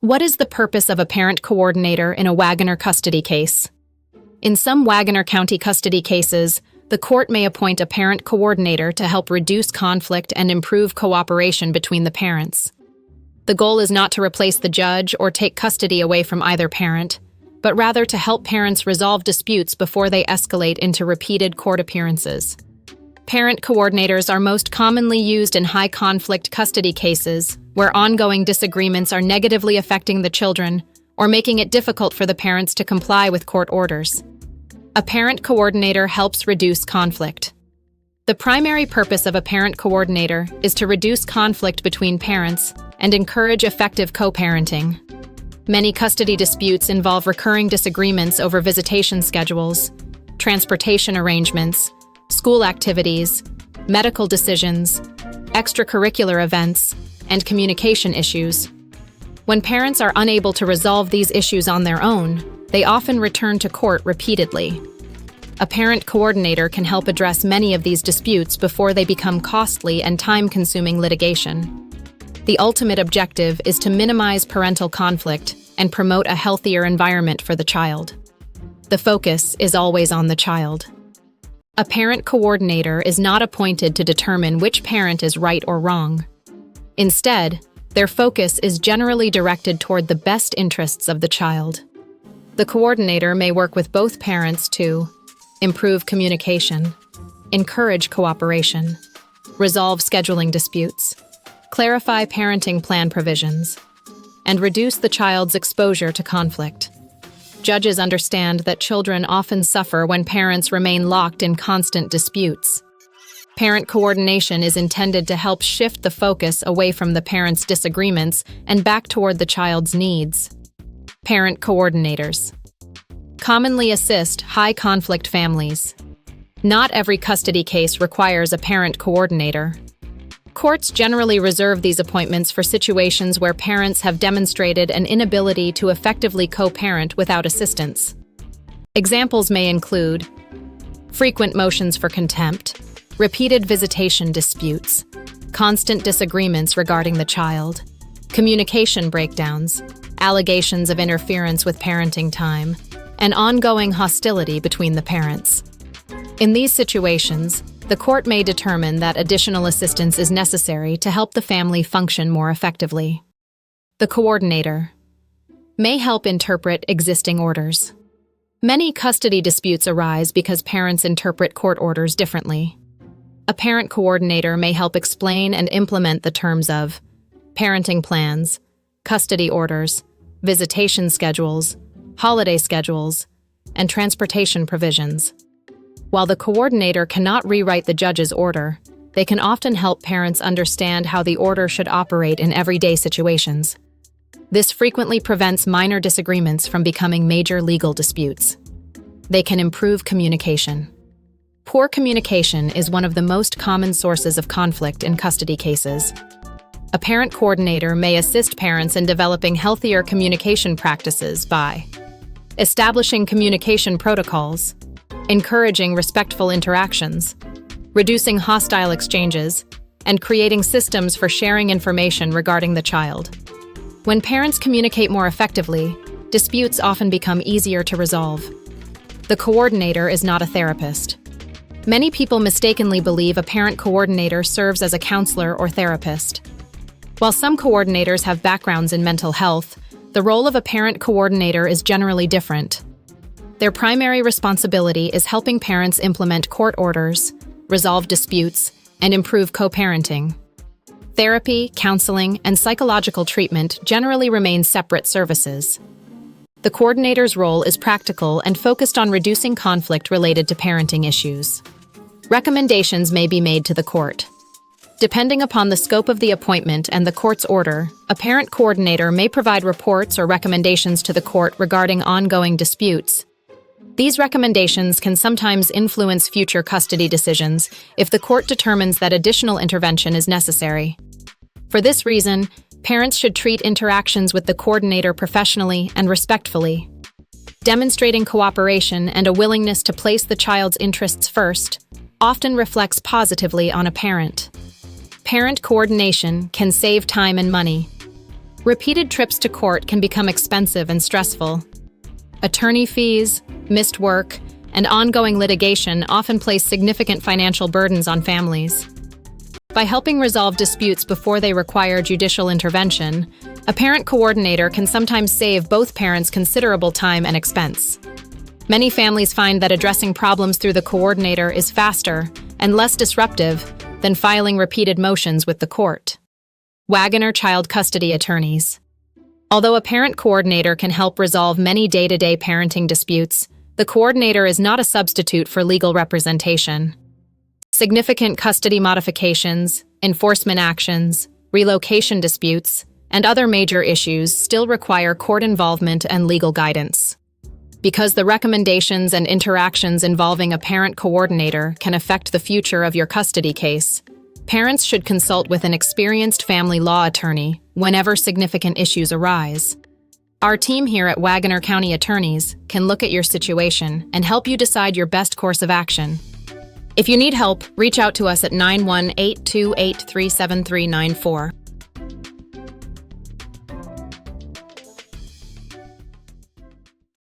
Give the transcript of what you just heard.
What is the purpose of a parent coordinator in a Wagoner custody case? In some Wagoner County custody cases, the court may appoint a parent coordinator to help reduce conflict and improve cooperation between the parents. The goal is not to replace the judge or take custody away from either parent, but rather to help parents resolve disputes before they escalate into repeated court appearances. Parent coordinators are most commonly used in high-conflict custody cases where ongoing disagreements are negatively affecting the children or making it difficult for the parents to comply with court orders. A parent coordinator helps reduce conflict. The primary purpose of a parent coordinator is to reduce conflict between parents and encourage effective co-parenting. Many custody disputes involve recurring disagreements over visitation schedules, transportation arrangements, school activities, medical decisions, extracurricular events, and communication issues. When parents are unable to resolve these issues on their own, they often return to court repeatedly. A parent coordinator can help address many of these disputes before they become costly and time-consuming litigation. The ultimate objective is to minimize parental conflict and promote a healthier environment for the child. The focus is always on the child. A parent coordinator is not appointed to determine which parent is right or wrong. Instead, their focus is generally directed toward the best interests of the child. The coordinator may work with both parents to improve communication, encourage cooperation, resolve scheduling disputes, clarify parenting plan provisions, and reduce the child's exposure to conflict. Judges understand that children often suffer when parents remain locked in constant disputes. Parent coordination is intended to help shift the focus away from the parents' disagreements and back toward the child's needs. Parent coordinators commonly assist high-conflict families. Not every custody case requires a parent coordinator. Courts generally reserve these appointments for situations where parents have demonstrated an inability to effectively co-parent without assistance. Examples may include frequent motions for contempt, repeated visitation disputes, constant disagreements regarding the child, communication breakdowns, allegations of interference with parenting time, and ongoing hostility between the parents. In these situations, the court may determine that additional assistance is necessary to help the family function more effectively. The coordinator may help interpret existing orders. Many custody disputes arise because parents interpret court orders differently. A parent coordinator may help explain and implement the terms of parenting plans, custody orders, visitation schedules, holiday schedules, and transportation provisions. While the coordinator cannot rewrite the judge's order, they can often help parents understand how the order should operate in everyday situations. This frequently prevents minor disagreements from becoming major legal disputes. They can improve communication. Poor communication is one of the most common sources of conflict in custody cases. A parent coordinator may assist parents in developing healthier communication practices by establishing communication protocols, encouraging respectful interactions, reducing hostile exchanges, and creating systems for sharing information regarding the child. When parents communicate more effectively, disputes often become easier to resolve. The coordinator is not a therapist. Many people mistakenly believe a parent coordinator serves as a counselor or therapist. While some coordinators have backgrounds in mental health, the role of a parent coordinator is generally different. Their primary responsibility is helping parents implement court orders, resolve disputes, and improve co-parenting. Therapy, counseling, and psychological treatment generally remain separate services. The coordinator's role is practical and focused on reducing conflict related to parenting issues. Recommendations may be made to the court. Depending upon the scope of the appointment and the court's order, a parent coordinator may provide reports or recommendations to the court regarding ongoing disputes. These recommendations can sometimes influence future custody decisions if the court determines that additional intervention is necessary. For this reason, parents should treat interactions with the coordinator professionally and respectfully. Demonstrating cooperation and a willingness to place the child's interests first often reflects positively on a parent. Parent coordination can save time and money. Repeated trips to court can become expensive and stressful. Attorney fees, missed work, and ongoing litigation often place significant financial burdens on families. By helping resolve disputes before they require judicial intervention, a parent coordinator can sometimes save both parents considerable time and expense. Many families find that addressing problems through the coordinator is faster and less disruptive than filing repeated motions with the court. Wagoner child custody attorneys. Although a parent coordinator can help resolve many day-to-day parenting disputes, the coordinator is not a substitute for legal representation. Significant custody modifications, enforcement actions, relocation disputes, and other major issues still require court involvement and legal guidance. Because the recommendations and interactions involving a parent coordinator can affect the future of your custody case, parents should consult with an experienced family law attorney whenever significant issues arise. Our team here at Wagoner County Attorneys can look at your situation and help you decide your best course of action. If you need help, reach out to us at 918-283-7394.